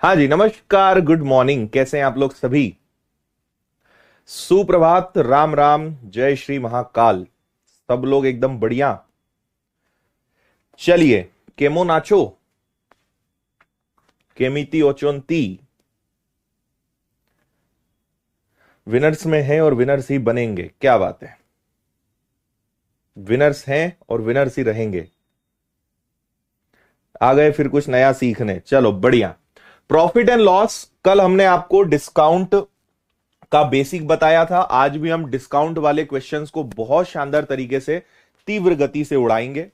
हाँ जी, नमस्कार, good morning. कैसे हैं आप लोग सभी? सुप्रभात, राम राम, जय श्री महाकाल। सब लोग एकदम बढ़िया। चलिए, केमो नाचो, केमिति ओचोंती। विनर्स में है और विनर्स ही बनेंगे। क्या बात है, विनर्स हैं और विनर्स ही रहेंगे। आ गए फिर कुछ नया सीखने। चलो बढ़िया। प्रॉफिट एंड लॉस, कल हमने आपको डिस्काउंट का बेसिक बताया था। आज भी हम डिस्काउंट वाले क्वेश्चंस को बहुत शानदार तरीके से, तीव्र गति से उड़ाएंगे।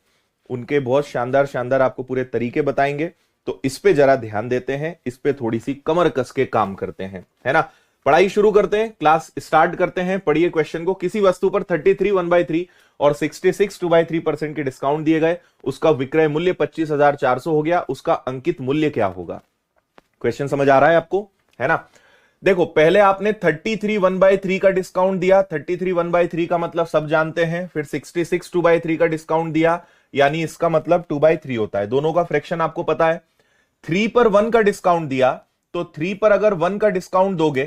उनके बहुत शानदार शानदार आपको पूरे तरीके बताएंगे। तो इस पे जरा ध्यान देते हैं, इस पे थोड़ी सी कमर कस के काम करते हैं, है ना। पढ़ाई शुरू करते हैं, क्लास स्टार्ट करते हैं। पढ़िए क्वेश्चन को। किसी वस्तु पर 33 1/3 और 66 2/3% के डिस्काउंट दिए गए। उसका विक्रय मूल्य 25,400 हो गया। उसका अंकित मूल्य क्या होगा? क्वेश्चन समझ आ रहा है आपको, है ना। देखो, पहले आपने 33 1/3 का डिस्काउंट दिया। 33 1/3 का मतलब सब जानते हैं। फिर 66 2/3 का डिस्काउंट दिया, यानी इसका मतलब 2/3 होता है। दोनों का फ्रैक्शन आपको पता है। 3 पर 1 का डिस्काउंट दिया, तो 3 पर अगर 1 का डिस्काउंट दोगे,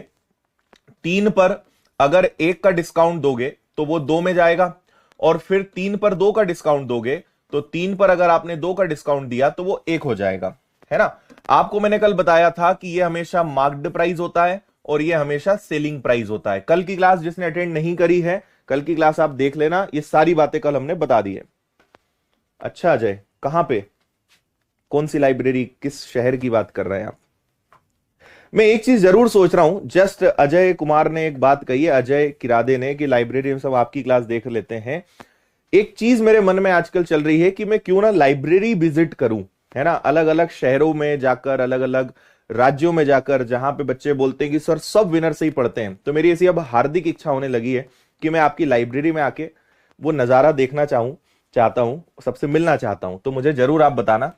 3 पर अगर 1 का डिस्काउंट दोगे तो वो 2 में जाएगा। और फिर 3 पर 2 का डिस्काउंट दोगे तो 3 पर अगर आपने 2 का डिस्काउंट दिया तो वो 1 हो जाएगा, है ना। आपको मैंने कल बताया था कि ये हमेशा मार्क्ड प्राइस होता है और ये हमेशा सेलिंग प्राइस होता है। कल की क्लास जिसने अटेंड नहीं करी है, कल की क्लास आप देख लेना। ये सारी बातें कल हमने बता दी है। अच्छा अजय, कहां पे, कौन सी लाइब्रेरी, किस शहर की बात कर रहे हैं आप? मैं एक चीज जरूर सोच रहा हूं। जस्ट अजय कुमार ने एक बात कही है, अजय किरादे ने, कि लाइब्रेरी में सब आपकी क्लास देख लेते हैं। एक चीज मेरे मन में आजकल चल रही है कि मैं क्यों ना लाइब्रेरी विजिट करूं, है ना। अलग अलग शहरों में जाकर, अलग अलग राज्यों में जाकर, जहां पे बच्चे बोलते हैं कि सर सब विनर से ही पढ़ते हैं। तो मेरी ऐसी अब हार्दिक इच्छा होने लगी है कि मैं आपकी लाइब्रेरी में आके वो नजारा देखना चाहता हूं, सबसे मिलना चाहता हूं। तो मुझे जरूर आप बताना,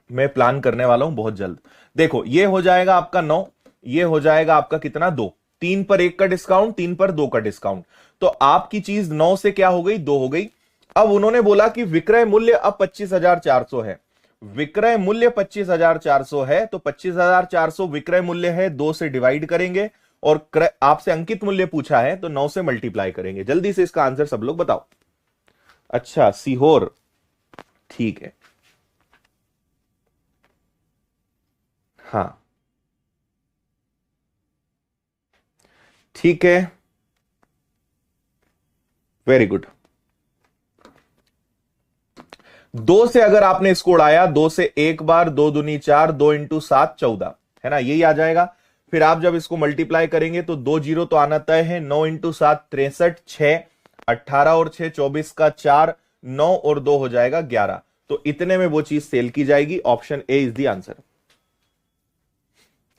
मैं प्लान करने वाला हूं बहुत जल्द। देखो, ये हो जाएगा आपका 9, ये हो जाएगा आपका कितना, 2। 3 पर 1 का डिस्काउंट, 3 पर 2 का डिस्काउंट। तो आपकी चीज 9 से क्या हो गई, 2 हो गई। अब उन्होंने बोला कि विक्रय मूल्य अब 25,400 है। विक्रय मूल्य 25,400 है, तो 25,400 विक्रय मूल्य है, 2 से डिवाइड करेंगे और आपसे अंकित मूल्य पूछा है तो 9 से मल्टीप्लाई करेंगे। जल्दी से इसका आंसर सब लोग बताओ। अच्छा, सीहोर, ठीक है। हाँ, ठीक है, वेरी गुड। 2 से अगर आपने इसको उड़ाया, 2 से एक बार, 2 दूनी 4, 2 इंटू 7 14, है ना, यही आ जाएगा। फिर आप जब इसको मल्टीप्लाई करेंगे तो 2 जीरो तो आना तय है। 9 इंटू 7 63, 6 18 और 6 24 का 4, 9 और 2 हो जाएगा 11। तो इतने में वो चीज सेल की जाएगी। Option A is the answer.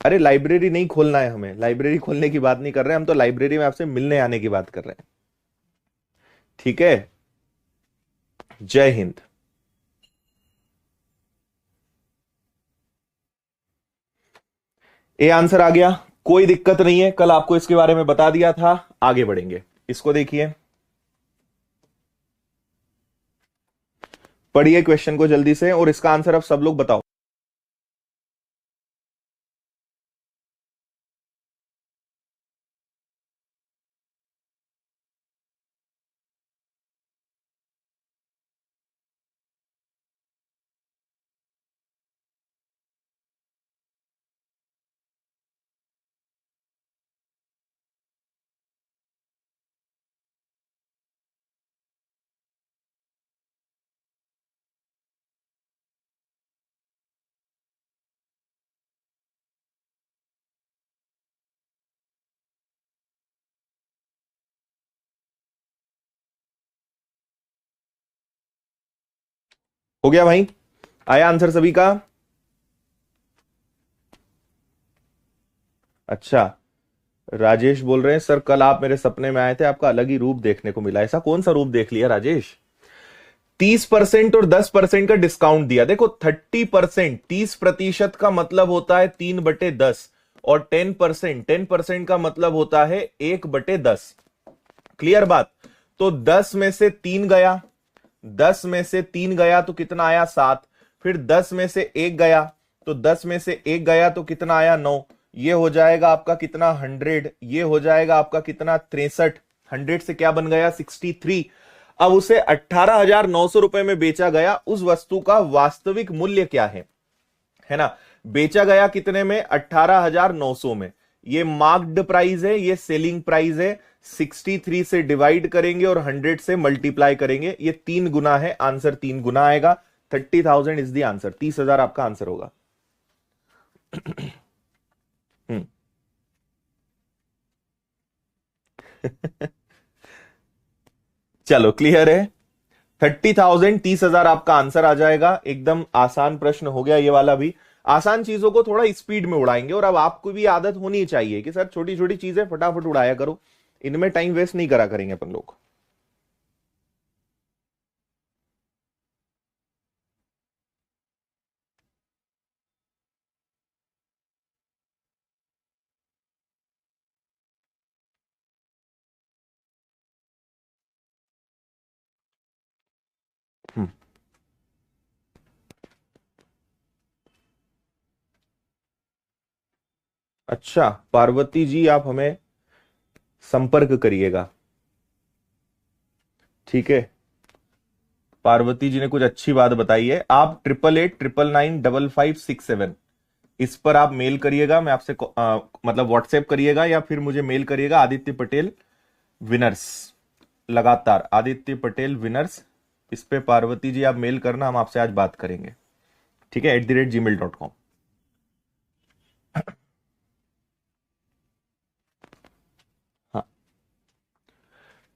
अरे लाइब्रेरी नहीं खोलना है हमें, लाइब्रेरी खोलने की बात नहीं कर रहे हैं हम, तो लाइब्रेरी में आपसे मिलने आने की बात कर रहे हैं। ठीक है, जय हिंद। ए आंसर आ गया, कोई दिक्कत नहीं है। कल आपको इसके बारे में बता दिया था। आगे बढ़ेंगे, इसको देखिए, पढ़िए क्वेश्चन को जल्दी से और इसका आंसर अब सब लोग बताओ। हो गया भाई, आया आंसर सभी का? अच्छा, राजेश बोल रहे हैं सर कल आप मेरे सपने में आए थे, आपका अलग ही रूप देखने को मिला। ऐसा कौन सा रूप देख लिया राजेश? 30% और 10% का डिस्काउंट दिया। देखो 30%, 30% का मतलब होता है 3/10 और 10% का मतलब होता है 1/10। क्लियर बात। तो 10 में से 3 गया, 10 में से 3 गया तो कितना आया, 7। फिर 10 में से 1 गया तो 10 में से एक गया तो कितना आया 9, ये हो जाएगा आपका कितना 100, ये हो जाएगा आपका कितना 63, 100 से क्या बन गया 63। अब उसे 18,900 रुपए में बेचा गया, उस वस्तु का वास्तविक मूल्य क्या है ना। बेचा गया कितने में 18,900 में, ये मार्क्ड प्राइस है, ये सेलिंग प्राइस है, 63 से डिवाइड करेंगे और 100 से मल्टीप्लाई करेंगे, ये 3 गुना है, आंसर 3 गुना आएगा। 30,000 इज द आंसर, 30,000 आपका आंसर होगा। चलो क्लियर है, 30,000 30,000 आपका आंसर आ जाएगा। एकदम आसान प्रश्न हो गया ये वाला भी। आसान चीजों को थोड़ा स्पीड में उड़ाएंगे, और अब आपको भी आदत होनी चाहिए कि सर छोटी छोटी चीजें फटाफट उड़ाया करो, इनमें टाइम वेस्ट नहीं करा करेंगे अपन लोग। अच्छा पार्वती जी, आप हमें संपर्क करिएगा, ठीक है। पार्वती जी ने कुछ अच्छी बात बताई है। आप 8889995567 इस पर आप मेल करिएगा, मैं आपसे मतलब व्हाट्सएप करिएगा या फिर मुझे मेल करिएगा, आदित्य पटेल विनर्स, लगातार आदित्य पटेल विनर्स, इस पे पार्वती जी आप मेल करना, हम आपसे आज बात करेंगे, ठीक है, @gmail.com। हाँ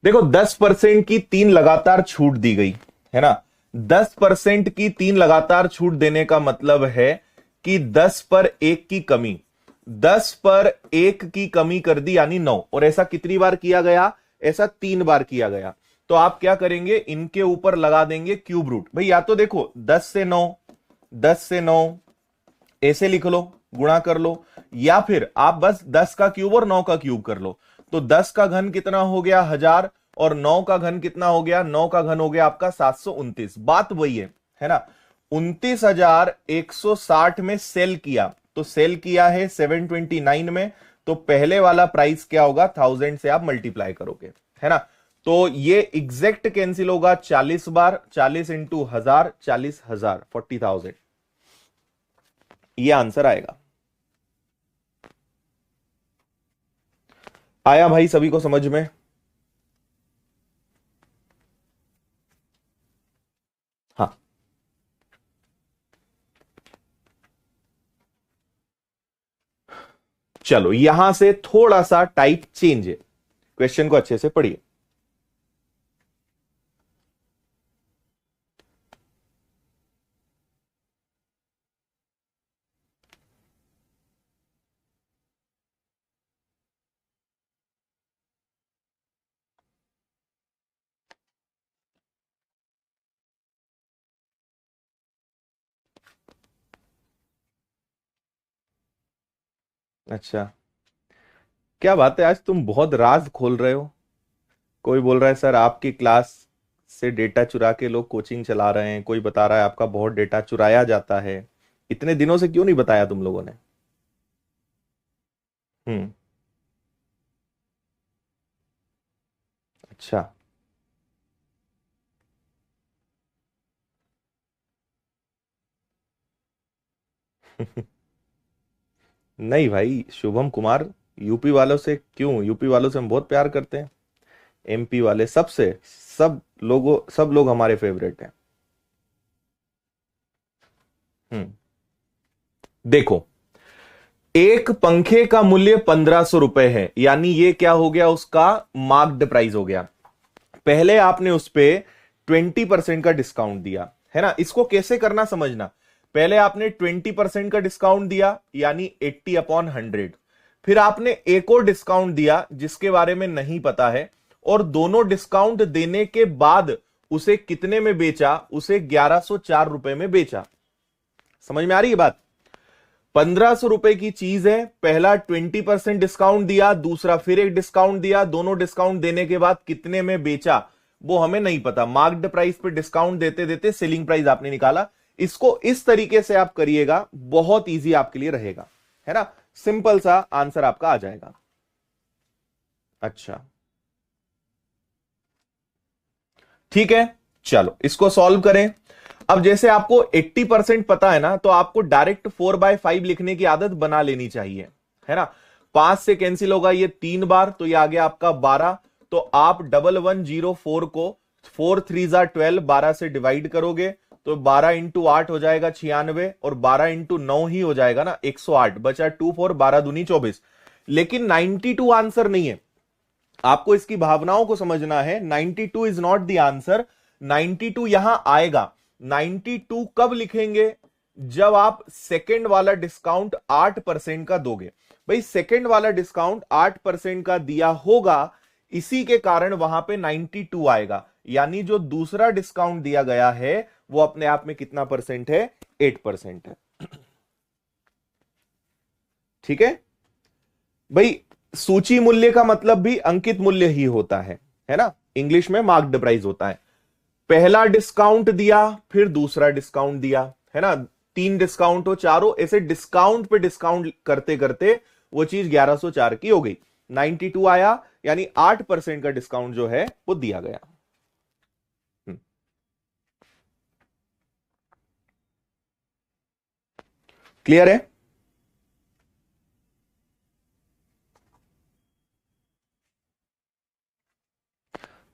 देखो 10% की 3 लगातार छूट दी गई है ना। 10% की 3 लगातार छूट देने का मतलब है कि 10 पर 1 की कमी, 10 पर 1 की कमी कर दी यानी 9, और ऐसा कितनी बार किया गया, ऐसा 3 बार किया गया। तो आप क्या करेंगे, इनके ऊपर लगा देंगे क्यूब रूट। भाई या तो देखो 10 से 9, 10 से 9 ऐसे लिख लो, गुणा कर लो, या फिर आप बस 10 का क्यूब और 9 का क्यूब कर लो। तो 10 का घन कितना हो गया 1000, और 9 का घन कितना हो गया, 9 का घन हो गया आपका 729। बात वही है ना। 29,160 में सेल किया, तो सेल किया है 729 में, तो पहले वाला प्राइस क्या होगा 1000 से आप मल्टीप्लाई करोगे, है ना। तो ये एग्जैक्ट कैंसिल होगा 40 बार, 40 इंटू 1000, 40,000, 40,000, ये आंसर आएगा। आया भाई सभी को समझ में? हाँ चलो यहां से थोड़ा सा टाइप चेंज है, क्वेश्चन को अच्छे से पढ़िए। अच्छा क्या बात है, आज तुम बहुत राज खोल रहे हो। कोई बोल रहा है सर आपकी क्लास से डेटा चुरा के लोग कोचिंग चला रहे हैं, कोई बता रहा है आपका बहुत डेटा चुराया जाता है। इतने दिनों से क्यों नहीं बताया तुम लोगों ने? हम्म। अच्छा। नहीं भाई शुभम कुमार, यूपी वालों से क्यों, यूपी वालों से हम बहुत प्यार करते हैं। एमपी वाले सबसे, सब लोग हमारे फेवरेट हैं। हम्म। देखो एक पंखे का मूल्य 1,500 रुपए है, यानी ये क्या हो गया, उसका मार्क्ड प्राइस हो गया। पहले आपने उस पे 20% का डिस्काउंट दिया है ना। इसको कैसे करना समझना, पहले आपने 20% का डिस्काउंट दिया यानी 80/100, फिर आपने एक और डिस्काउंट दिया जिसके बारे में नहीं पता है, और दोनों डिस्काउंट देने के बाद उसे कितने में बेचा, उसे 1,104 में बेचा। समझ में आ रही है बात? 1,500 की चीज है, पहला 20% डिस्काउंट दिया, दूसरा फिर एक डिस्काउंट दिया, दोनों डिस्काउंट देने के बाद कितने में बेचा वो हमें नहीं पता। मार्क्ड प्राइस पे डिस्काउंट देते देते सेलिंग प्राइस आपने निकाला, इसको इस तरीके से आप करिएगा, बहुत इजी आपके लिए रहेगा, है ना। सिंपल सा आंसर आपका आ जाएगा। अच्छा ठीक है, चलो इसको सॉल्व करें। अब जैसे आपको 80% पता है ना, तो आपको डायरेक्ट 4/5 लिखने की आदत बना लेनी चाहिए, है ना। 5 से कैंसिल होगा ये 3 बार, तो ये आ गया आपका 12। तो आप 1104 को 4 3 12, 12 से डिवाइड करोगे तो 12 इंटू 8 हो जाएगा 96, और 12 इंटू 9 ही हो जाएगा ना 108, बचा 2 4, 12 दूनी 24। लेकिन 92 आंसर नहीं है, आपको इसकी भावनाओं को समझना है। 92 इज नॉट द आंसर, 92 यहां आएगा। 92 कब लिखेंगे, जब आप सेकंड वाला डिस्काउंट 8% का दोगे। भाई सेकंड वाला डिस्काउंट 8% का दिया होगा, इसी के कारण वहां पे 92 आएगा। यानी जो दूसरा डिस्काउंट दिया गया है वो अपने आप में कितना परसेंट है, 8% है। ठीक है भाई, सूची मूल्य का मतलब भी अंकित मूल्य ही होता है ना। इंग्लिश में मार्क्ड प्राइस होता है। पहला डिस्काउंट दिया, फिर दूसरा डिस्काउंट दिया, है ना। 3 डिस्काउंट हो, चारों ऐसे डिस्काउंट पे डिस्काउंट करते करते वो चीज 1104 की हो गई। 92 आया, यानी 8% का डिस्काउंट जो है वो दिया गया। क्लियर है।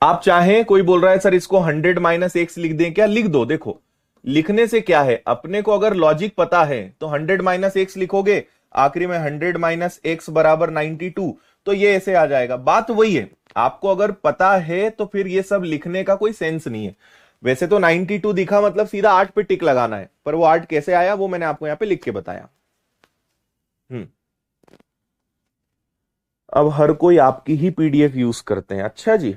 आप चाहें, कोई बोल रहा है सर इसको 100 माइनस एक्स लिख दें क्या, लिख दो। देखो लिखने से क्या है, अपने को अगर लॉजिक पता है तो 100 माइनस एक्स लिखोगे, आखिरी में 100 माइनस एक्स बराबर 92, तो ये ऐसे आ जाएगा। बात वही है, आपको अगर पता है तो फिर ये सब लिखने का कोई सेंस नहीं है। वैसे तो 92 दिखा मतलब सीधा 8 पे टिक लगाना है, पर वो 8 कैसे आया वो मैंने आपको यहां पे लिख के बताया। अब हर कोई आपकी ही पीडीएफ यूज करते हैं, अच्छा जी।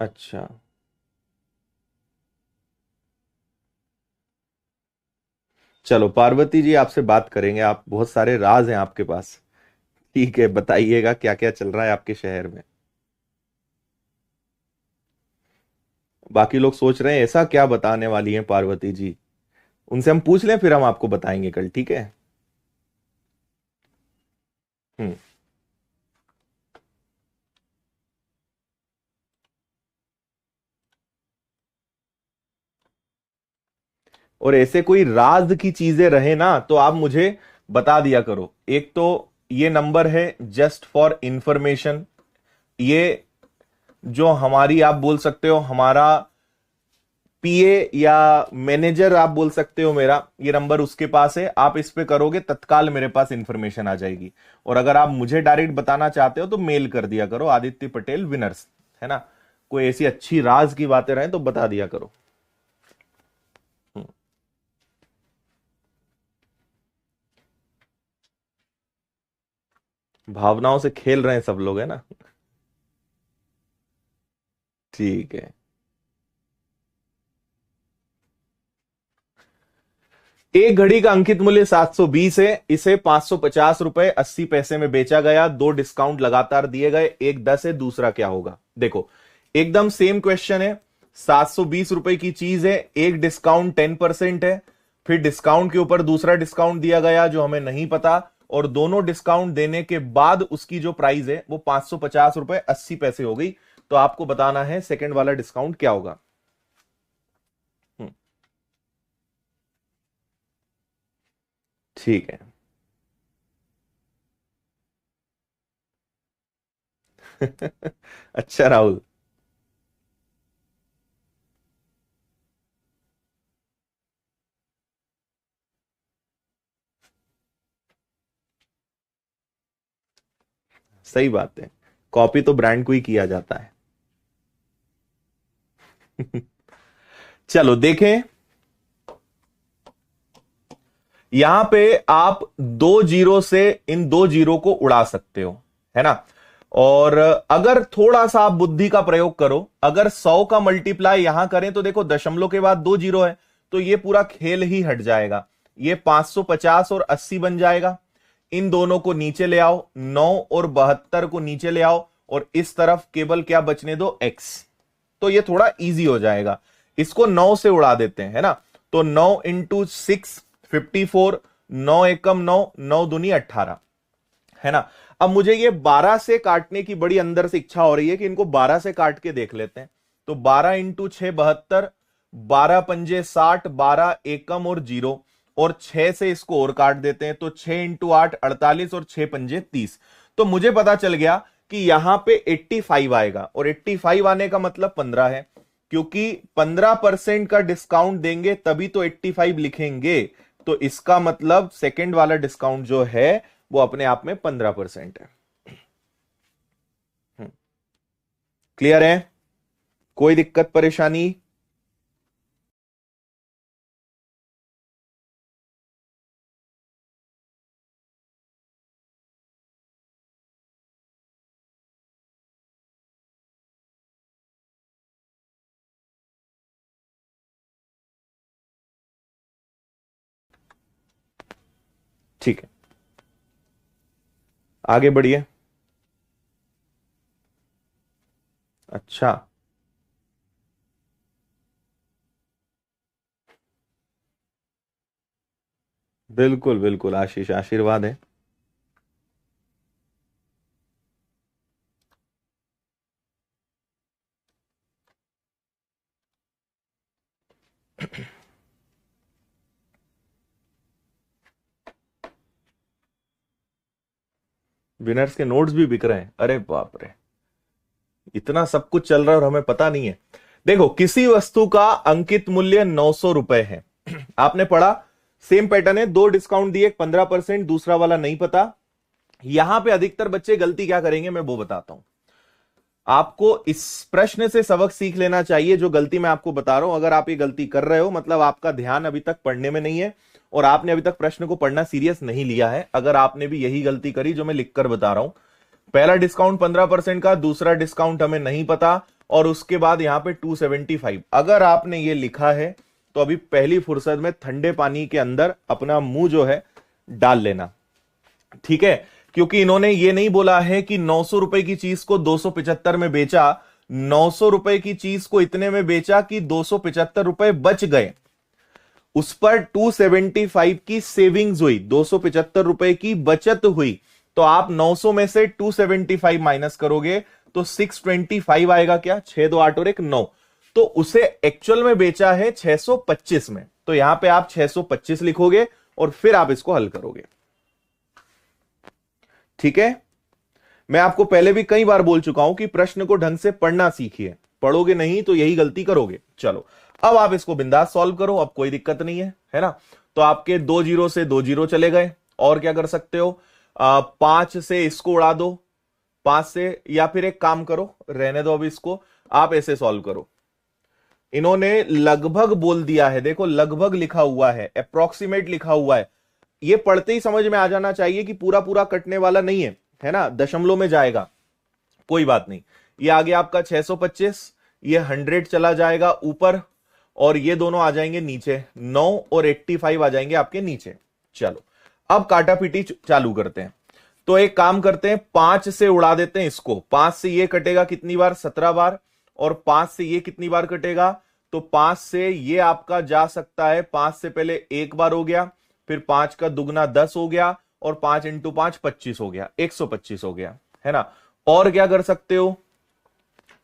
अच्छा चलो पार्वती जी आपसे बात करेंगे, आप बहुत सारे राज हैं आपके पास। ठीक है, बताइएगा क्या क्या चल रहा है आपके शहर में। बाकी लोग सोच रहे हैं ऐसा क्या बताने वाली हैं पार्वती जी, उनसे हम पूछ लें, फिर हम आपको बताएंगे कल, ठीक है। हम्म। और ऐसे कोई राज की चीजें रहे ना तो आप मुझे बता दिया करो। एक तो ये नंबर है जस्ट फॉर इंफॉर्मेशन, ये जो हमारी आप बोल सकते हो हमारा पीए या मैनेजर आप बोल सकते हो मेरा, ये नंबर उसके पास है। आप इस पे करोगे तत्काल मेरे पास इंफॉर्मेशन आ जाएगी। और अगर आप मुझे डायरेक्ट बताना चाहते हो तो मेल कर दिया करो, आदित्य पटेल विनर्स, है ना। कोई ऐसी अच्छी राज की बातें रहे तो बता दिया करो। भावनाओं से खेल रहे हैं सब लोग, है ना। ठीक है। एक घड़ी का अंकित मूल्य 720 है, इसे 550 रुपए 80 पैसे में बेचा गया। 2 डिस्काउंट लगातार दिए गए, एक 10 है, दूसरा क्या होगा। देखो एकदम सेम क्वेश्चन है। 720 रुपए की चीज है, एक डिस्काउंट 10% है, फिर डिस्काउंट के ऊपर दूसरा डिस्काउंट दिया गया जो हमें नहीं पता, और दोनों डिस्काउंट देने के बाद उसकी जो प्राइस है वो 550 रुपए 80 पैसे हो गई। तो आपको बताना है सेकंड वाला डिस्काउंट क्या होगा। हम्म, ठीक है। अच्छा राहुल, सही बात है, कॉपी तो ब्रांड को ही किया जाता है। चलो देखें, यहां पे आप 2 जीरो से इन 2 जीरो को उड़ा सकते हो, है ना। और अगर थोड़ा सा आप बुद्धि का प्रयोग करो, अगर 100 का मल्टीप्लाई यहां करें तो देखो दशमलव के बाद 2 जीरो है, तो ये पूरा खेल ही हट जाएगा। ये 550 और 80 बन जाएगा। इन दोनों को नीचे ले आओ, 9 और 72 को नीचे ले आओ, और इस तरफ केवल क्या बचने दो, x। तो ये थोड़ा इजी हो जाएगा। इसको 9 से उड़ा देते हैं, है ना। तो 9 इंटू 6 54, 9 एकम 9, 9 दूनी 18, है ना। अब मुझे ये 12 से काटने की बड़ी अंदर से इच्छा हो रही है कि इनको 12 से काट के देख लेते हैं। तो 12 इंटू 6 72, 12 पंजे 60, 12 एकम और 0, और 6 से इसको और काट देते हैं। तो 6 इंटू 8 48, और 6 पंजे 30। तो मुझे पता चल गया कि यहां पे 85 आएगा, और 85 आने का मतलब 15 है, क्योंकि 15% का डिस्काउंट देंगे तभी तो 85 लिखेंगे। तो इसका मतलब सेकंड वाला डिस्काउंट जो है वो अपने आप में 15% है। क्लियर है? कोई दिक्कत परेशानी? ठीक है, आगे बढ़िए। अच्छा, बिल्कुल बिल्कुल आशीष, आशीर्वाद है। विनर्स के नोट्स भी बिक रहे हैं, अरे बाप रे, इतना सब कुछ चल रहा है और हमें पता नहीं है। देखो, किसी वस्तु का अंकित मूल्य 900 रुपए है। आपने पढ़ा, सेम पैटर्न है, दो डिस्काउंट दिए, 15%, दूसरा वाला नहीं पता। यहां पे अधिकतर बच्चे गलती क्या करेंगे मैं वो बताता हूं। आपको इस प्रश्न से सबक सीख लेना चाहिए, जो गलती मैं आपको बता रहा हूं। अगर आप ये गलती कर रहे हो, मतलब आपका ध्यान अभी तक पढ़ने में नहीं है और आपने अभी तक प्रश्न को पढ़ना सीरियस नहीं लिया है। अगर आपने भी यही गलती करी जो मैं लिखकर बता रहा हूं, पहला डिस्काउंट 15% का, दूसरा डिस्काउंट हमें नहीं पता, और उसके बाद यहां पे 275, अगर आपने ये लिखा है तो अभी पहली फुर्सत में ठंडे पानी के अंदर अपना मुंह जो है डाल लेना, ठीक है। क्योंकि इन्होंने ये नहीं बोला है कि 900 रुपए की चीज को 275 में बेचा, 900 रुपए की चीज को इतने में बेचा कि 275 रुपए बच गए, उस पर 275 की सेविंग्स हुई, 275 रुपए की बचत हुई। तो आप 900 में से 275 माइनस करोगे तो 625 आएगा। क्या, 6 2 8 और 1 9। तो उसे एक्चुअल में बेचा है 625 में। तो यहां पे आप 625 लिखोगे और फिर आप इसको हल करोगे, ठीक है। मैं आपको पहले भी कई बार बोल चुका हूं कि प्रश्न को ढंग से पढ़ना सीखिए, पढ़ोगे नहीं तो यही गलती करोगे। चलो, अब आप इसको बिंदास सॉल्व करो, अब कोई दिक्कत नहीं है ना। तो आपके 2 जीरो से 2 जीरो चले गए। और क्या कर सकते हो, 5 से इसको उड़ा दो, 5 से, या फिर एक काम करो, रहने दो, अब इसको आप ऐसे सॉल्व करो। इन्होंने लगभग बोल दिया है, देखो लगभग लिखा हुआ है, अप्रोक्सीमेट लिखा हुआ है। ये पढ़ते ही समझ में आ जाना चाहिए कि पूरा पूरा कटने वाला नहीं है ना, दशमलव में जाएगा। कोई बात नहीं, ये आ गया आपका 625, ये 100 चला जाएगा ऊपर, और ये दोनों आ जाएंगे नीचे, 9 और 85 आ जाएंगे आपके नीचे। चलो, अब काटा पीटी चालू करते हैं। तो एक काम करते हैं, 5 से उड़ा देते हैं इसको। 5 से ये कटेगा कितनी बार, 17 बार, और 5 से ये कितनी बार कटेगा, तो 5 से ये आपका जा सकता है, 5 से पहले एक बार हो गया, फिर 5 का दुगना 10 हो गया, और 5 इंटू 5 25 हो गया, 125 हो गया, है ना। और क्या कर सकते हो,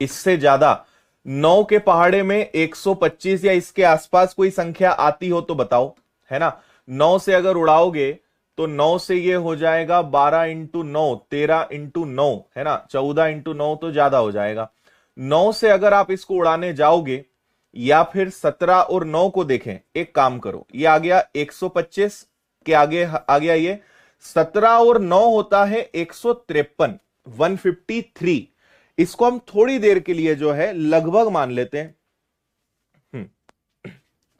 इससे ज्यादा 9 के पहाड़े में 125 या इसके आसपास कोई संख्या आती हो तो बताओ, है ना। 9 से अगर उड़ाओगे तो 9 से ये हो जाएगा 12 इंटू 9, 13 इंटू 9, है ना, 14 इंटू 9 तो ज्यादा हो जाएगा। 9 से अगर आप इसको उड़ाने जाओगे, या फिर 17 और 9 को देखें, एक काम करो, ये आ गया 125 के आगे आ गया ये 17 और 9 होता है 153, 153। इसको हम थोड़ी देर के लिए जो है लगभग मान लेते हैं,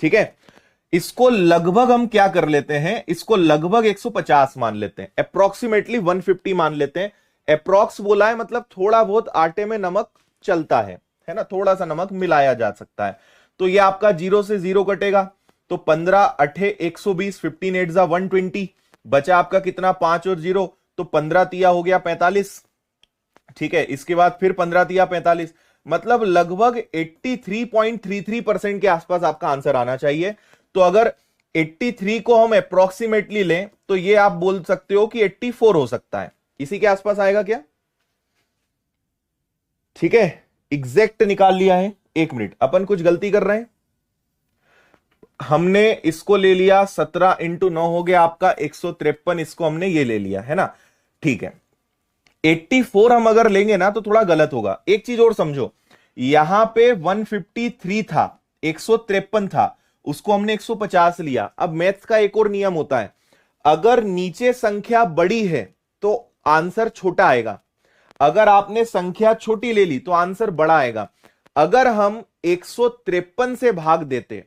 ठीक है। इसको लगभग हम क्या कर लेते हैं, इसको लगभग 150 मान लेते हैं, अप्रोक्सीमेटली 150 मान लेते हैं। अप्रोक्स बोला है मतलब थोड़ा बहुत आटे में नमक चलता है ना, थोड़ा सा नमक मिलाया जा सकता है। तो ये आपका 0 से 0 कटेगा, तो 15 अठे 120, 15 8 जा 120, बचा आपका कितना, 5 और 0, तो 15 तिया हो गया 45, ठीक है, इसके बाद फिर 15 तिया 45, मतलब लगभग 83.33% के आसपास आपका आंसर आना चाहिए। तो अगर 83 को हम अप्रोक्सीमेटली लें तो ये आप बोल सकते हो कि 84 हो सकता है, इसी के आसपास आएगा क्या? ठीक है, एग्जैक्ट निकाल लिया है। एक मिनट, अपन कुछ गलती कर रहे हैं। हमने इसको ले लिया 17 इंटू 9 हो गया आपका 153, इसको हमने ये ले लिया है ना, ठीक है। 84 हम अगर लेंगे ना तो थोड़ा गलत होगा। एक चीज और समझो, यहां पे 153 था, 153 था, उसको हमने 150 लिया। अब मैथ्स का एक और नियम होता है, अगर नीचे संख्या बड़ी है तो आंसर छोटा आएगा, अगर आपने संख्या छोटी ले ली तो आंसर बड़ा आएगा। अगर हम 153 से भाग देते,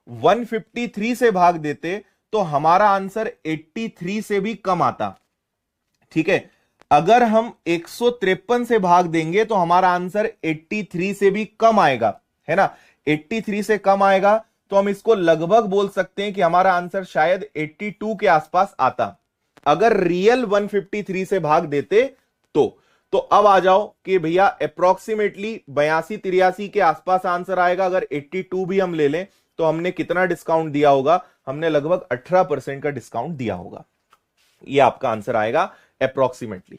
153 से भाग देते, तो हमारा आंसर 83 से भी कम आता। ठीक है, अगर हम 153 से भाग देंगे तो हमारा आंसर 83 से भी कम आएगा, है ना, 83 से कम आएगा। तो हम इसको लगभग बोल सकते हैं कि हमारा आंसर शायद 82 के आसपास आता, अगर रियल 153 से भाग देते तो अब आ जाओ कि भैया अप्रोक्सीमेटली 82-83 के आसपास आंसर आएगा। अगर 82 भी हम ले लें तो हमने कितना डिस्काउंट दिया होगा? हमने लगभग 18% का डिस्काउंट दिया होगा। ये आपका आंसर आएगा अप्रोक्सीमेटली।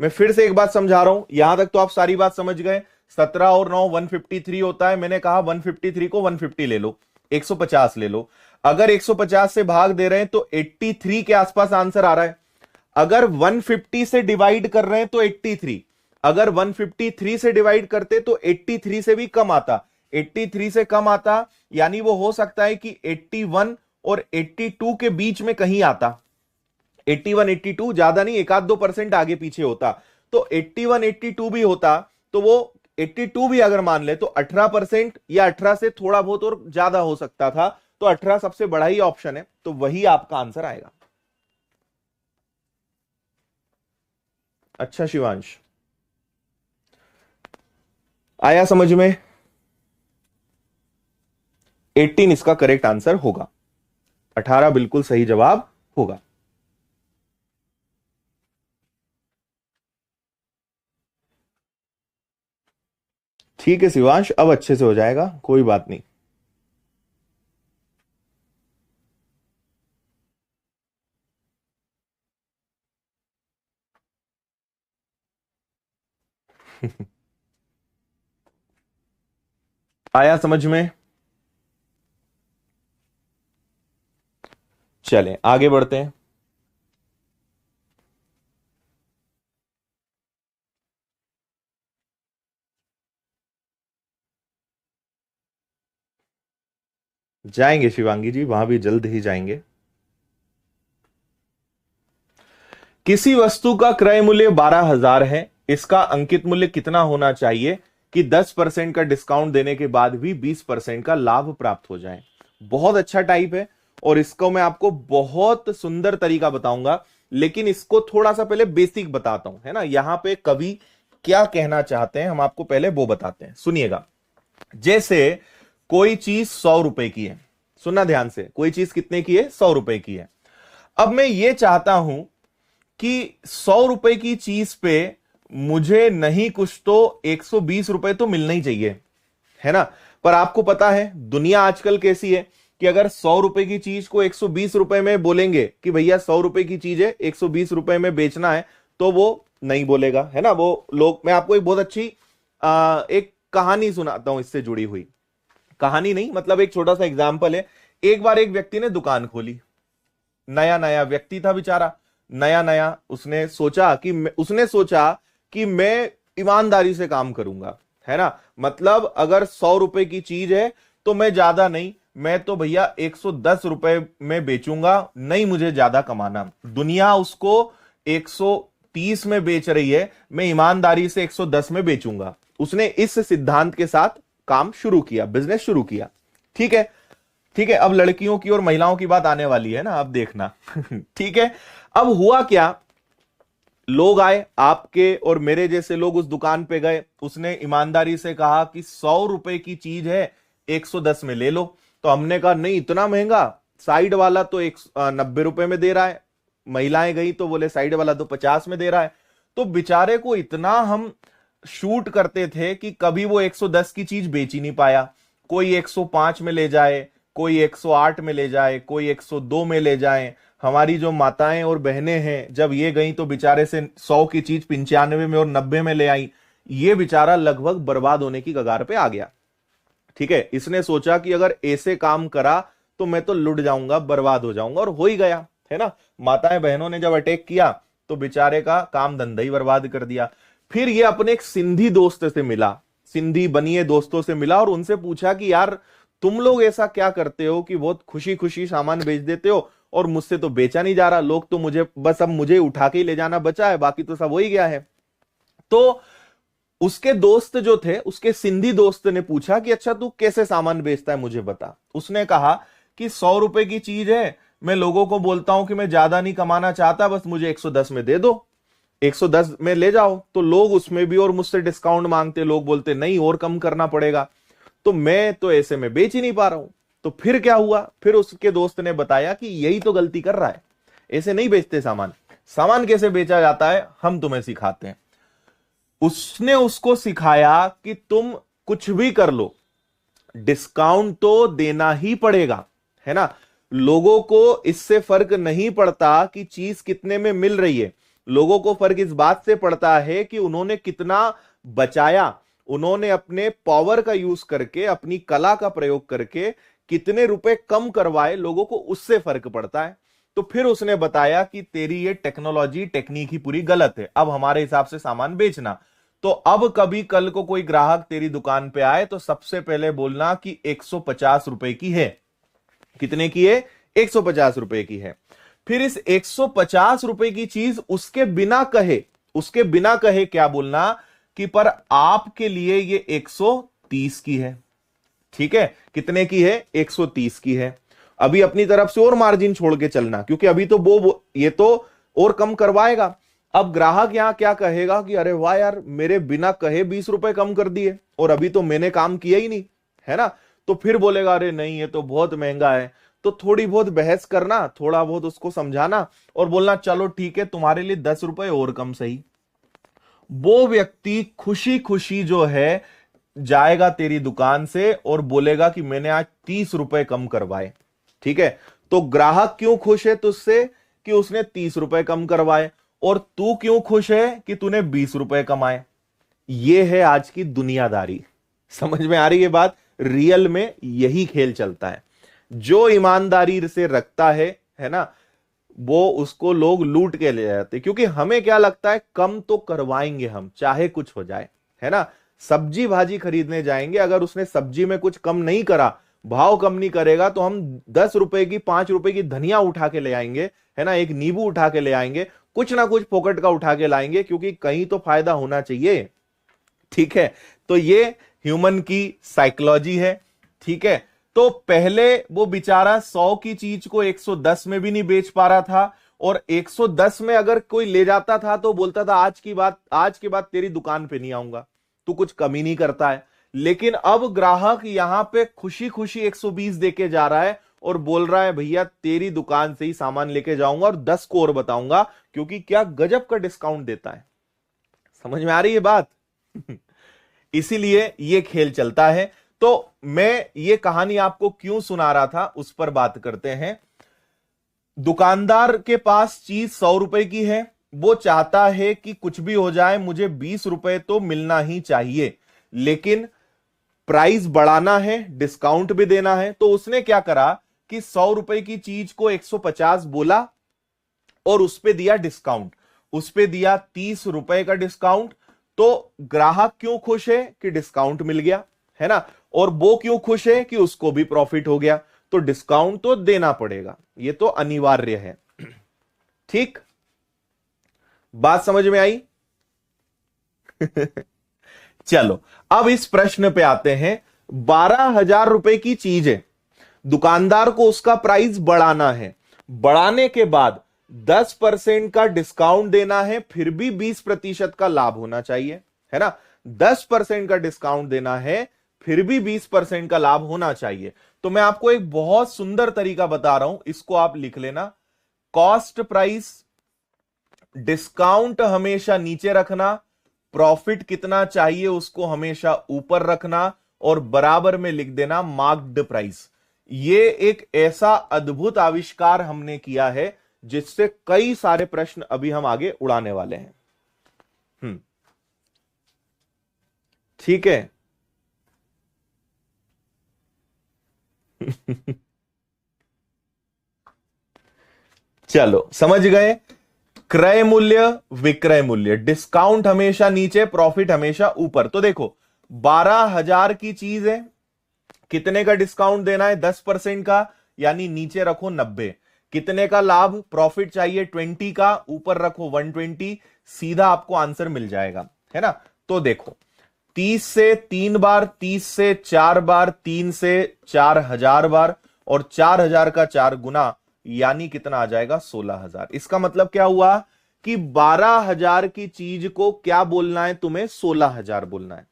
मैं फिर से एक बात समझा रहा हूं, यहां तक तो आप सारी बात समझ गए। 17 और 9 153 होता है, मैंने कहा 153 को 150 ले लो, 150 ले लो। अगर 150 से भाग दे रहे हैं तो 83 के आसपास आंसर आ रहा है। अगर 150 से डिवाइड कर रहे हैं तो 83, अगर 153 से डिवाइड करते तो 83 से भी कम आता, 83 से कम आता, यानी वो हो सकता है कि 81 और 82 के बीच में कहीं आता। 81 82 ज्यादा नहीं, 1-2% आगे पीछे होता। तो 81 82 भी होता तो वो 82 भी अगर मान ले तो 18% या 18 से थोड़ा बहुत और ज्यादा हो सकता था। तो 18 सबसे बड़ा ही ऑप्शन है, तो वही आपका आंसर आएगा। अच्छा शिवांश, आया समझ में? 18 इसका करेक्ट आंसर होगा, 18 बिल्कुल सही जवाब होगा। ठीक है शिवांश, अब अच्छे से हो जाएगा, कोई बात नहीं। आया समझ में? चलें आगे बढ़ते हैं। जाएंगे शिवांगी जी, वहां भी जल्द ही जाएंगे। किसी वस्तु का क्रय मूल्य 12,000 है, इसका अंकित मूल्य कितना होना चाहिए कि 10% का डिस्काउंट देने के बाद भी 20% का लाभ प्राप्त हो जाए? बहुत अच्छा टाइप है और इसको मैं आपको बहुत सुंदर तरीका बताऊंगा, लेकिन इसको थोड़ा सा पहले बेसिक बताता हूं, है ना। यहां पे कवि क्या कहना चाहते हैं हम आपको पहले वो बताते हैं, सुनिएगा। जैसे कोई चीज 100 रुपए की है, सुनना ध्यान से, कोई चीज कितने की है? 100 रुपए की है। अब मैं ये चाहता हूं कि 100 रुपए की चीज पे मुझे नहीं कुछ तो 120 रुपए तो मिलना ही चाहिए, है ना। पर आपको पता है दुनिया आजकल कैसी है कि अगर 100 रुपए की चीज को 120 रुपए में बोलेंगे कि भैया 100 रुपए की चीज है 120 रुपए में बेचना है, तो वो नहीं बोलेगा, है ना। वो लोग, मैं आपको एक बहुत अच्छी एक कहानी सुनाता हूं, इससे जुड़ी हुई कहानी नहीं, मतलब एक छोटा सा एग्जाम्पल है। एक बार एक व्यक्ति ने दुकान खोली, नया नया व्यक्ति था बेचारा, नया नया। उसने सोचा कि मैं ईमानदारी से काम करूंगा, है ना। मतलब अगर 100 रुपए की चीज है तो मैं ज्यादा नहीं, मैं तो भैया 110 रुपए में बेचूंगा, नहीं मुझे ज्यादा कमाना। दुनिया उसको 130 में बेच रही है, मैं ईमानदारी से 110 में बेचूंगा। उसने इस सिद्धांत के साथ काम शुरू किया, बिजनेस शुरू किया। ठीक है, ठीक है। अब लड़कियों की और महिलाओं की बात आने वाली है ना, अब देखना। ठीक है, अब हुआ क्या, लोग आए, आपके और मेरे जैसे लोग उस दुकान पे गए। उसने ईमानदारी से कहा कि 100 रुपए की चीज है 110 में ले लो। तो हमने कहा नहीं इतना महंगा, साइड वाला तो 90 रुपए में दे रहा है। महिलाएं गई तो बोले साइड वाला तो 50 में दे रहा है। तो बेचारे को इतना हम शूट करते थे कि कभी वो 110 की चीज बेच ही नहीं पाया। कोई 105 में ले जाए, कोई 108 में ले जाए, कोई 102 में ले जाए। हमारी जो माताएं और बहनें हैं, जब ये गई तो बेचारे से 100 की चीज 95 में और 90 में ले आई। ये बेचारा लगभग बर्बाद होने की कगार पे आ गया। ठीक है, इसने सोचा कि अगर ऐसे काम करा तो मैं तो लुट जाऊंगा, बर्बाद हो जाऊंगा, और हो ही गया, है ना। माताएं बहनों ने जब अटैक किया तो बेचारे का काम धंधा ही बर्बाद कर दिया। फिर ये अपने एक सिंधी दोस्त से मिला, सिंधी बनिए दोस्तों से मिला, और उनसे पूछा कि यार तुम लोग ऐसा क्या करते हो कि बहुत खुशी खुशी सामान बेच देते हो और मुझसे तो बेचा नहीं जा रहा, लोग तो मुझे बस अब मुझे उठा के ही ले जाना बचा है, बाकी तो सब हो ही गया है। तो उसके दोस्त जो थे, उसके सिंधी दोस्त ने पूछा कि अच्छा तू कैसे सामान बेचता है मुझे बता। उसने कहा कि 100 रुपए की चीज है, मैं लोगों को बोलता हूं कि मैं ज्यादा नहीं कमाना चाहता, बस मुझे 110 में दे दो, 110 में ले जाओ। तो लोग उसमें भी और मुझसे डिस्काउंट मांगते, लोग बोलते नहीं और कम करना पड़ेगा, तो मैं तो ऐसे में बेच ही नहीं पा रहा हूं। तो फिर क्या हुआ, फिर उसके दोस्त ने बताया कि यही तो गलती कर रहा है, ऐसे नहीं बेचते सामान, सामान कैसे बेचा जाता है हम तुम्हें सिखाते हैं। उसने उसको सिखाया कि तुम कुछ भी कर लो, डिस्काउंट तो देना ही पड़ेगा, है ना। लोगों को इससे फर्क नहीं पड़ता कि चीज कितने में मिल रही है, लोगों को फर्क इस बात से पड़ता है कि उन्होंने कितना बचाया, उन्होंने अपने पावर का यूज करके, अपनी कला का प्रयोग करके कितने रुपए कम करवाए, लोगों को उससे फर्क पड़ता है। तो फिर उसने बताया कि तेरी ये टेक्नोलॉजी टेक्निक ही पूरी गलत है, अब हमारे हिसाब से सामान बेचना। तो अब कभी कल को कोई ग्राहक तेरी दुकान पे आए तो सबसे पहले बोलना कि 150 रुपए की है। कितने की है? 150 रुपए की है। फिर इस 150 रुपए की चीज उसके बिना कहे, उसके बिना कहे क्या बोलना कि पर आपके लिए ये 130 की है। ठीक है, कितने की है? 130 की है। अभी अपनी तरफ से और मार्जिन छोड़ के चलना, क्योंकि अभी तो वो ये तो और कम करवाएगा। अब ग्राहक यहां क्या कहेगा कि अरे वाह यार, मेरे बिना कहे 20 रुपए कम कर दिए और अभी तो मैंने काम किया ही नहीं, है ना। तो फिर बोलेगा अरे नहीं ये तो बहुत महंगा है। तो थोड़ी बहुत बहस करना, थोड़ा बहुत उसको समझाना और बोलना चलो ठीक है तुम्हारे लिए 10 रुपए और कम सही। वो व्यक्ति खुशी खुशी जो है जाएगा तेरी दुकान से और बोलेगा कि मैंने आज 30 रुपए कम करवाए। ठीक है, तो ग्राहक क्यों खुश है तुझसे कि उसने 30 रुपए कम करवाए, और तू क्यों खुश है कि तूने 20 रुपए कमाए। ये है आज की दुनियादारी। समझ में आ रही है बात? रियल में यही खेल चलता है। जो ईमानदारी से रखता है ना, वो उसको लोग लूट के ले जाते, क्योंकि हमें क्या लगता है कम तो करवाएंगे हम चाहे कुछ हो जाए, है ना। सब्जी भाजी खरीदने जाएंगे, अगर उसने सब्जी में कुछ कम नहीं करा, भाव कम नहीं करेगा, तो हम 10 रुपए की 5 रुपए की धनिया उठा के ले आएंगे, है ना, एक नींबू उठा के ले आएंगे, कुछ ना कुछ पॉकेट का उठा के लाएंगे, क्योंकि कहीं तो फायदा होना चाहिए। ठीक है, तो ये ह्यूमन की साइकोलॉजी है। ठीक है, तो पहले वो बेचारा 100 की चीज को 110 में भी नहीं बेच पा रहा था, और 110 में अगर कोई ले जाता था तो बोलता था आज के बाद तेरी दुकान पे नहीं आऊंगा, तू कुछ कमी नहीं करता है। लेकिन अब ग्राहक यहां पे खुशी खुशी 120 देके जा रहा है और बोल रहा है भैया तेरी दुकान से ही सामान लेके जाऊंगा और 10 को और बताऊंगा, क्योंकि क्या गजब का डिस्काउंट देता है। समझ में आ रही है बात? इसीलिए ये खेल चलता है। तो मैं ये कहानी आपको क्यों सुना रहा था उस पर बात करते हैं। दुकानदार के पास चीज 100 रुपए की है, वो चाहता है कि कुछ भी हो जाए मुझे 20 रुपए तो मिलना ही चाहिए, लेकिन प्राइस बढ़ाना है, डिस्काउंट भी देना है। तो उसने क्या करा कि 100 रुपए की चीज को 150 बोला और उस पे दिया डिस्काउंट, उस पे दिया 30 रुपए का डिस्काउंट। तो ग्राहक क्यों खुश है कि डिस्काउंट मिल गया, है ना, और वो क्यों खुश है कि उसको भी प्रॉफिट हो गया। तो डिस्काउंट तो देना पड़ेगा, ये तो अनिवार्य है। ठीक, बात समझ में आई? चलो अब इस प्रश्न पे आते हैं। 12,000 रुपए की चीज है, दुकानदार को उसका प्राइस बढ़ाना है, बढ़ाने के बाद 10% का डिस्काउंट देना है, फिर भी 20% का लाभ होना चाहिए, है ना। 10% का डिस्काउंट देना है, फिर भी 20% का लाभ होना चाहिए। तो मैं आपको एक बहुत सुंदर तरीका बता रहा हूं, इसको आप लिख लेना। कॉस्ट प्राइस डिस्काउंट हमेशा नीचे रखना, प्रॉफिट कितना चाहिए उसको हमेशा ऊपर रखना, और बराबर में लिख देना मार्क्ड प्राइस। ये एक ऐसा अद्भुत आविष्कार हमने किया है जिससे कई सारे प्रश्न अभी हम आगे उड़ाने वाले हैं। ठीक है। चलो समझ गए। क्रय मूल्य, विक्रय मूल्य, डिस्काउंट हमेशा नीचे, प्रॉफिट हमेशा ऊपर। तो देखो 12,000 की चीज है, कितने का डिस्काउंट देना है? 10% का, यानी नीचे रखो 90। कितने का लाभ, प्रॉफिट चाहिए 20 का, ऊपर रखो 120। सीधा आपको आंसर मिल जाएगा, है ना। तो देखो 30 से 3 बार, 30 से 4 बार, 3 से 4,000 बार, और 4,000 का 4 गुना, यानी कितना आ जाएगा? 16,000। इसका मतलब क्या हुआ कि 12,000 की चीज को क्या बोलना है तुम्हें? 16,000 बोलना है।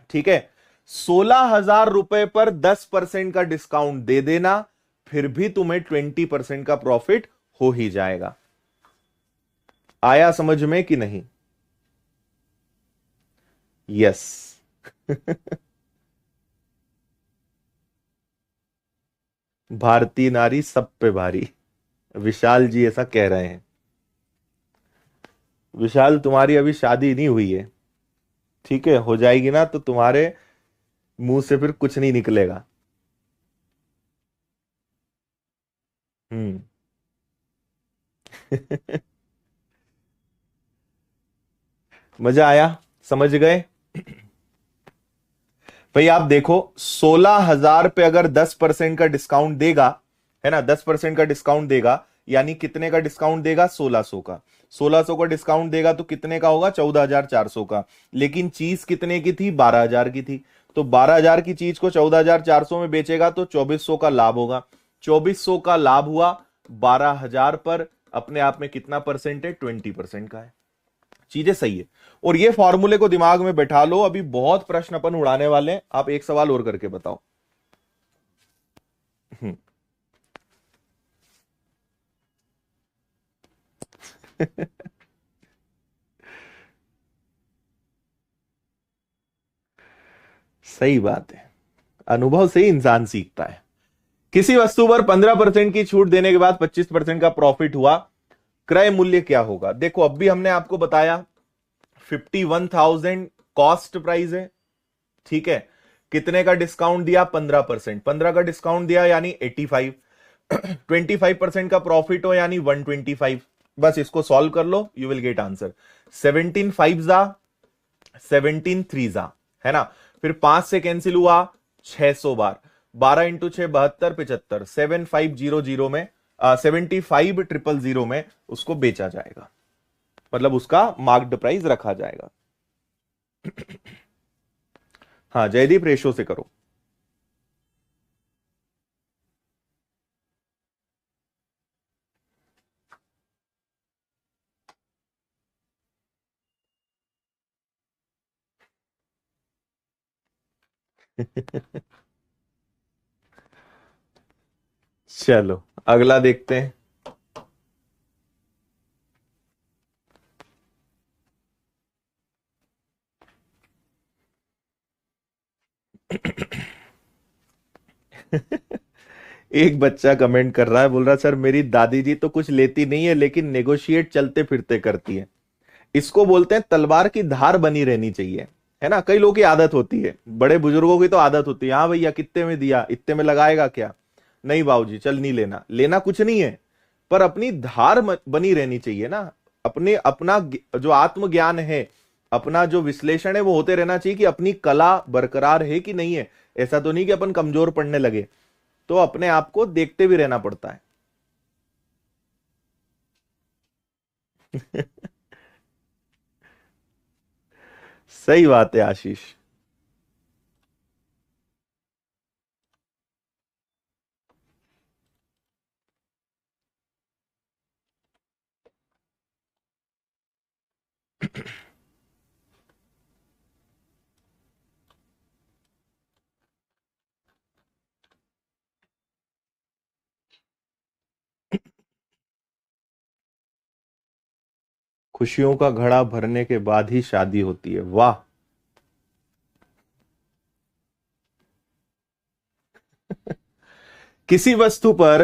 ठीक है। 16,000 रुपए पर 10% का डिस्काउंट दे देना, फिर भी तुम्हें 20% का प्रॉफिट हो ही जाएगा। आया समझ में कि नहीं? यस। भारतीय नारी सब पे भारी, विशाल जी ऐसा कह रहे हैं। विशाल तुम्हारी अभी शादी नहीं हुई है, ठीक है, हो जाएगी ना तो तुम्हारे मुंह से फिर कुछ नहीं निकलेगा। हम्म। मजा आया? समझ गए? भाई आप देखो 16,000 पे अगर 10% का डिस्काउंट देगा, है ना, 10% का डिस्काउंट देगा, यानी कितने का डिस्काउंट देगा? 1,600 का। 1,600 का डिस्काउंट देगा तो कितने का होगा? 14,400 का। लेकिन चीज कितने की थी? 12,000 की थी। तो 12,000 की चीज को 14,400 में बेचेगा तो 2,400 का लाभ होगा। 2,400 का लाभ हुआ 12,000 पर, अपने आप में कितना परसेंट है? 20% का है। चीजें सही है। और ये फॉर्मूले को दिमाग में बैठा लो, अभी बहुत प्रश्न अपन उड़ाने वाले हैं। आप एक सवाल और करके बताओ। हम्म। सही बात है, अनुभव से ही इंसान सीखता है। किसी वस्तु पर 15% की छूट देने के बाद 25% का प्रॉफिट हुआ, क्रय मूल्य क्या होगा? देखो अब भी हमने आपको बताया 51,000 कॉस्ट प्राइस है, ठीक है। कितने का डिस्काउंट दिया? 15%। 15 का डिस्काउंट दिया यानी 85। 25% का प्रॉफिट हो यानी 125। बस इसको सॉल्व कर लो, you will get answer. 17 five जा 17 थ्री जा, है ना। फिर 5 से कैंसिल हुआ 600 बार। 12 × 6 72 75। 7500 में 75,000 में उसको बेचा जाएगा, मतलब उसका मार्क्ड प्राइस रखा जाएगा। हाँ जयदीप, रेशो से करो। चलो अगला देखते हैं। एक बच्चा कमेंट कर रहा है, बोल रहा सर मेरी दादी जी तो कुछ लेती नहीं है लेकिन नेगोशिएट चलते फिरते करती है। इसको बोलते हैं तलवार की धार बनी रहनी चाहिए, है ना। कई लोगों की आदत होती है, बड़े बुजुर्गों की तो आदत होती है, हाँ भैया कितने में दिया, इतने में लगाएगा क्या? नहीं बाबूजी चल नहीं लेना, लेना कुछ नहीं है, पर अपनी धार बनी रहनी चाहिए ना। अपने अपना जो आत्मज्ञान है, अपना जो विश्लेषण है वो होते रहना चाहिए कि अपनी कला बरकरार है कि नहीं है। ऐसा तो नहीं कि अपन कमजोर पड़ने लगे, तो अपने आप को देखते भी रहना पड़ता है। सही बात है आशीष। खुशियों का घड़ा भरने के बाद ही शादी होती है। वाह। किसी वस्तु पर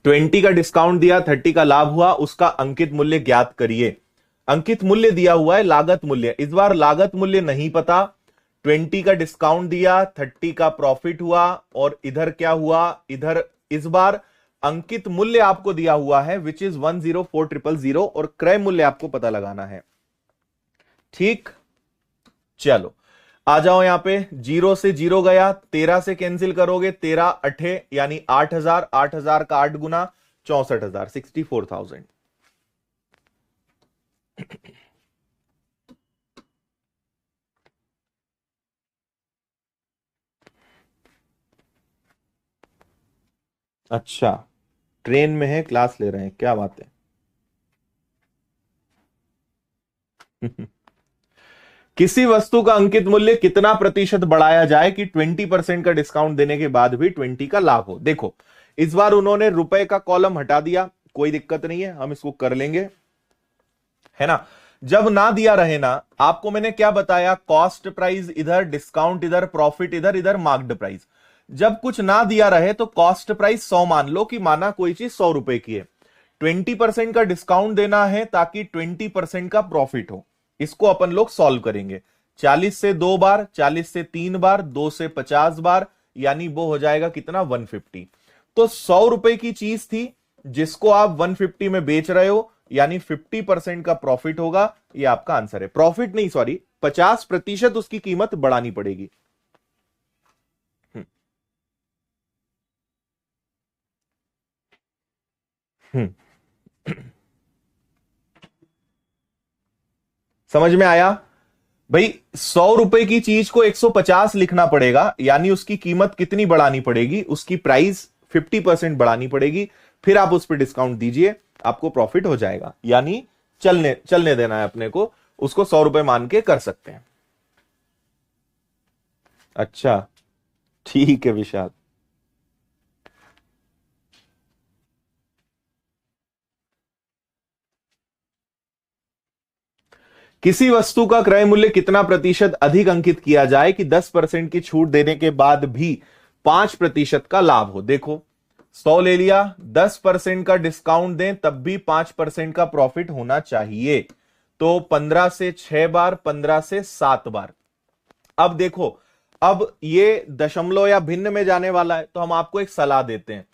20 का डिस्काउंट दिया, 30 का लाभ हुआ, उसका अंकित मूल्य ज्ञात करिए। अंकित मूल्य दिया हुआ है लागत मूल्य, इस बार लागत मूल्य नहीं पता। 20 का डिस्काउंट दिया, 30 का प्रॉफिट हुआ, और इधर क्या हुआ, इधर इस बार अंकित मूल्य आपको दिया हुआ है विच इज 104000 और क्रय मूल्य आपको पता लगाना है। ठीक, चलो आ जाओ यहां पे। 0 से 0 गया, 13 से कैंसिल करोगे, 13 अठे यानी 8000, 8000 का 8 गुना 64,000, 64,000। अच्छा, ट्रेन में है, क्लास ले रहे हैं, क्या बात है। किसी वस्तु का अंकित मूल्य कितना प्रतिशत बढ़ाया जाए कि 20% का डिस्काउंट देने के बाद भी 20 का लाभ हो। देखो इस बार उन्होंने रुपए का कॉलम हटा दिया, कोई दिक्कत नहीं है, हम इसको कर लेंगे, है ना। जब ना दिया रहे ना, आपको मैंने क्या बताया, कॉस्ट प्राइस इधर, डिस्काउंट इधर, प्रॉफिट इधर, इधर मार्क्ड प्राइस। जब कुछ ना दिया रहे तो कॉस्ट प्राइस 100 मान लो, कि माना कोई चीज 100 रुपए की है, 20% का डिस्काउंट देना है ताकि 20% का प्रॉफिट हो। इसको अपन लोग सॉल्व करेंगे। 40 से 2 बार, 40 से 3 बार, 2 से 50 बार, यानी वो हो जाएगा कितना, 150। तो 100 रुपए की चीज थी जिसको आप 150 में बेच रहे हो, यानी 50% का प्रॉफिट होगा। ये आपका आंसर है। प्रॉफिट नहीं, सॉरी, 50% उसकी कीमत बढ़ानी पड़ेगी। हम्म समझ में आया भाई। 100 रुपए की चीज को 150 लिखना पड़ेगा, यानी उसकी कीमत कितनी बढ़ानी पड़ेगी, उसकी प्राइस 50% बढ़ानी पड़ेगी। फिर आप उस पर डिस्काउंट दीजिए, आपको प्रॉफिट हो जाएगा। यानी चलने चलने देना है अपने को, उसको 100 रुपए मान के कर सकते हैं। अच्छा, ठीक है विशाल। किसी वस्तु का क्रय मूल्य कितना प्रतिशत अधिक अंकित किया जाए कि 10% की छूट देने के बाद भी 5% का लाभ हो। देखो 100 ले लिया, 10% का डिस्काउंट दें तब भी 5% का प्रॉफिट होना चाहिए। तो 15 से 6 बार, 15 से 7 बार। अब देखो, अब ये दशमलव या भिन्न में जाने वाला है, तो हम आपको एक सलाह देते हैं।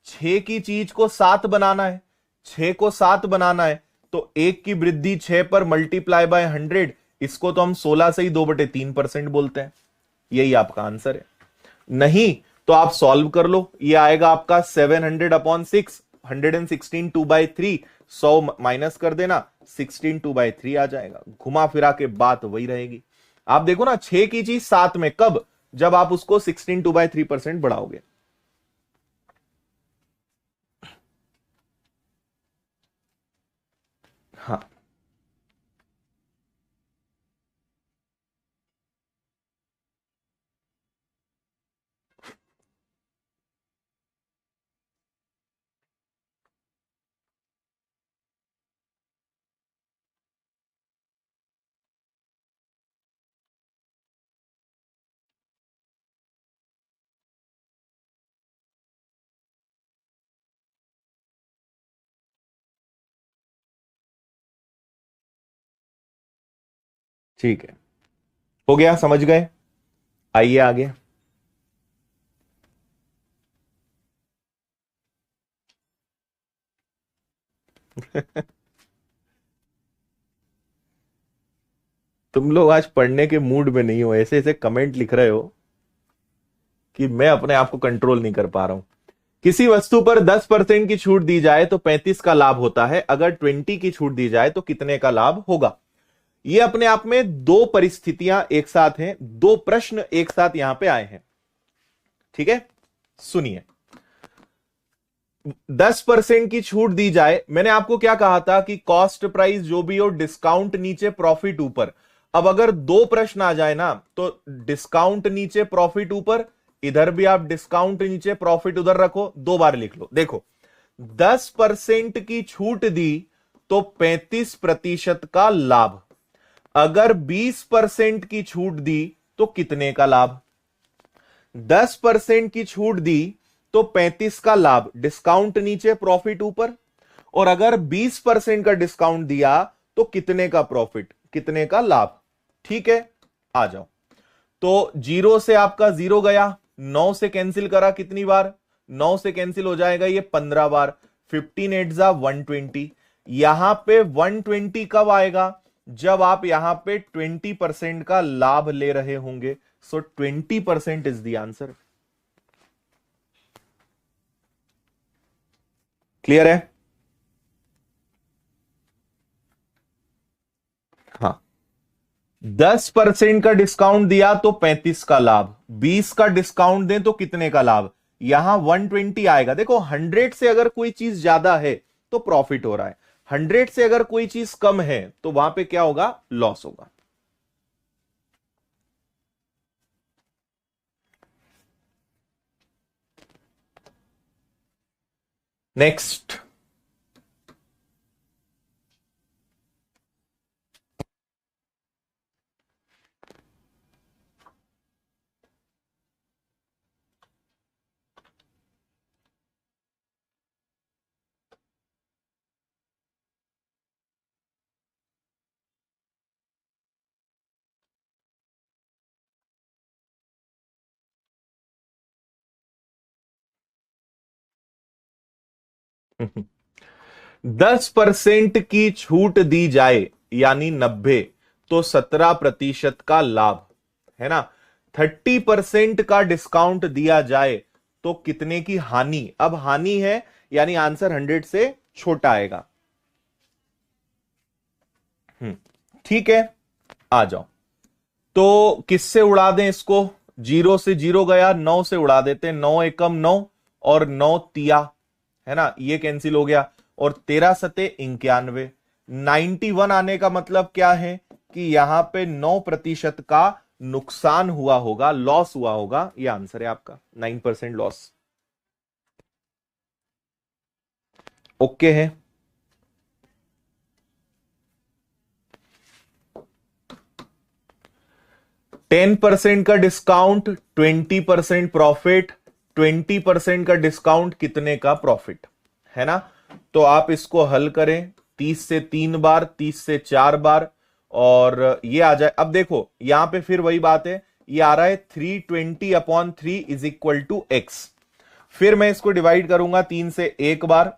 6 की चीज को 7 बनाना है, 6 को 7 बनाना है, तो 1 की वृद्धि 6 पर मल्टीप्लाई बाय 100, इसको तो हम 16 से ही 2/3% बोलते हैं। यही आपका आंसर है। नहीं तो आप सॉल्व कर लो, ये आएगा आपका 700/6, 116 2/3, 100 माइनस कर देना, 16 2/3 आ जाएगा। घुमा फिरा के बात वही रहेगी। आप देखो ना, 6 की चीज 7 में कब, जब आप उसको 16 2/3% बढ़ाओगे। हाँ, ठीक है, हो गया, समझ गए। आइए आगे। तुम लोग आज पढ़ने के मूड में नहीं हो, ऐसे ऐसे कमेंट लिख रहे हो कि मैं अपने आप को कंट्रोल नहीं कर पा रहा हूं। किसी वस्तु पर 10% की छूट दी जाए तो 35 का लाभ होता है, अगर 20 की छूट दी जाए तो कितने का लाभ होगा। ये अपने आप में दो परिस्थितियां एक साथ हैं, दो प्रश्न एक साथ यहां पे आए हैं। ठीक है, सुनिए। 10% की छूट दी जाए, मैंने आपको क्या कहा था कि कॉस्ट प्राइस जो भी हो, डिस्काउंट नीचे प्रॉफिट ऊपर। अब अगर दो प्रश्न आ जाए ना, तो डिस्काउंट नीचे प्रॉफिट ऊपर, इधर भी आप डिस्काउंट नीचे प्रॉफिट उधर रखो, दो बार लिख लो। देखो 10% की छूट दी तो 35% का लाभ। अगर 20% की छूट दी तो कितने का लाभ? 10% की छूट दी तो 35 का लाभ, डिस्काउंट नीचे प्रॉफिट ऊपर। और अगर 20% का डिस्काउंट दिया तो कितने का प्रॉफिट, कितने का लाभ? ठीक है, आ जाओ। तो 0 से आपका 0 गया, 9 से कैंसिल करा कितनी बार? 9 से कैंसिल हो जाएगा ये 15 बार। 15 8 जा 120। यहां पे 120 कब आएगा? जब आप यहां पे 20% का लाभ ले रहे होंगे। सो 20% इज द आंसर। क्लियर है? हाँ, 10% का डिस्काउंट दिया तो 35 का लाभ, 20 का डिस्काउंट दें तो कितने का लाभ? यहां 120 आएगा। देखो 100 से अगर कोई चीज ज्यादा है तो प्रॉफिट हो रहा है, 100 से अगर कोई चीज कम है तो वहां पे क्या होगा? लॉस होगा। नेक्स्ट। दस परसेंट की छूट दी जाए यानी 90, तो 17% का लाभ है ना। 30% का डिस्काउंट दिया जाए तो कितने की हानि? अब हानि है यानी आंसर 100 से छोटा आएगा। ठीक है, आ जाओ। तो किससे उड़ा दें इसको? 0 से 0 गया, 9 से उड़ा देते। 9 एकम 9 और 9 तिया, है ना, ये कैंसिल हो गया। और 13 सते 91। 91 आने का मतलब क्या है कि यहां पे 9% का नुकसान हुआ होगा, लॉस हुआ होगा। ये आंसर है आपका, 9% लॉस। ओके है। टेन परसेंट का डिस्काउंट, 20% प्रॉफिट। 20% का डिस्काउंट कितने का प्रॉफिट, है ना। तो आप इसको हल करें, 30 से 3 बार, 30 से 4 बार, और ये आ जाए। अब देखो यहां पे फिर वही बात है, ये आ रहा है 320/3 इज इक्वल टू एक्स। फिर मैं इसको डिवाइड करूंगा 3 से 1 बार,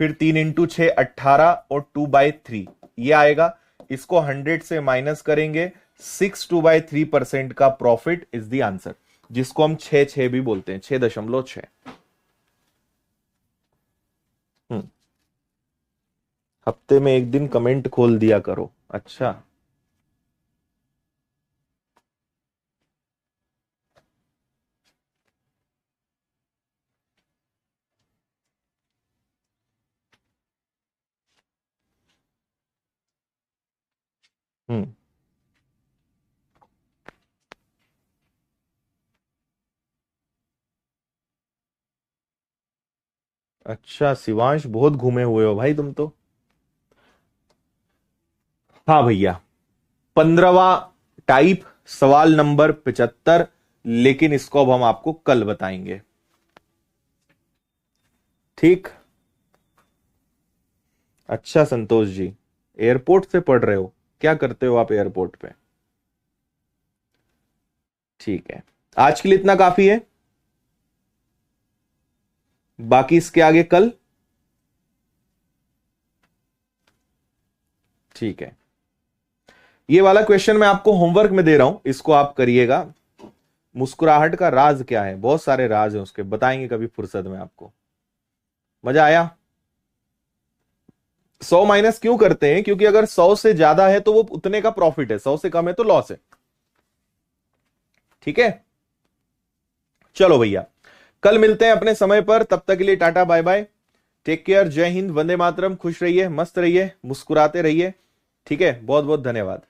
फिर 3 इंटू 6 18 और 2/3 ये आएगा। इसको 100 से माइनस करेंगे, 2/3% का प्रॉफिट इज द आंसर, जिसको हम 6 भी बोलते हैं, 6.6। हफ्ते में एक दिन कमेंट खोल दिया करो। अच्छा, हम्म, अच्छा शिवांश, बहुत घूमे हुए हो भाई तुम तो। हाँ भैया, 15वां टाइप, सवाल नंबर 75, लेकिन इसको अब हम आपको कल बताएंगे। ठीक। अच्छा संतोष जी, एयरपोर्ट से पढ़ रहे हो? क्या करते हो आप एयरपोर्ट पे? ठीक है, आज के लिए इतना काफी है, बाकी इसके आगे कल। ठीक है, ये वाला क्वेश्चन मैं आपको होमवर्क में दे रहा हूं, इसको आप करिएगा। मुस्कुराहट का राज क्या है? बहुत सारे राज हैं उसके, बताएंगे कभी फुर्सत में आपको। मजा आया? 100 माइनस क्यों करते हैं? क्योंकि अगर 100 से ज्यादा है तो वो उतने का प्रॉफिट है, 100 से कम है तो लॉस है। ठीक है, चलो भैया, कल मिलते हैं अपने समय पर। तब तक के लिए tata bye bye, take care, जय हिंद, वंदे मातरम, खुश रहिए, मस्त रहिए, मुस्कुराते रहिए। ठीक है, बहुत बहुत धन्यवाद।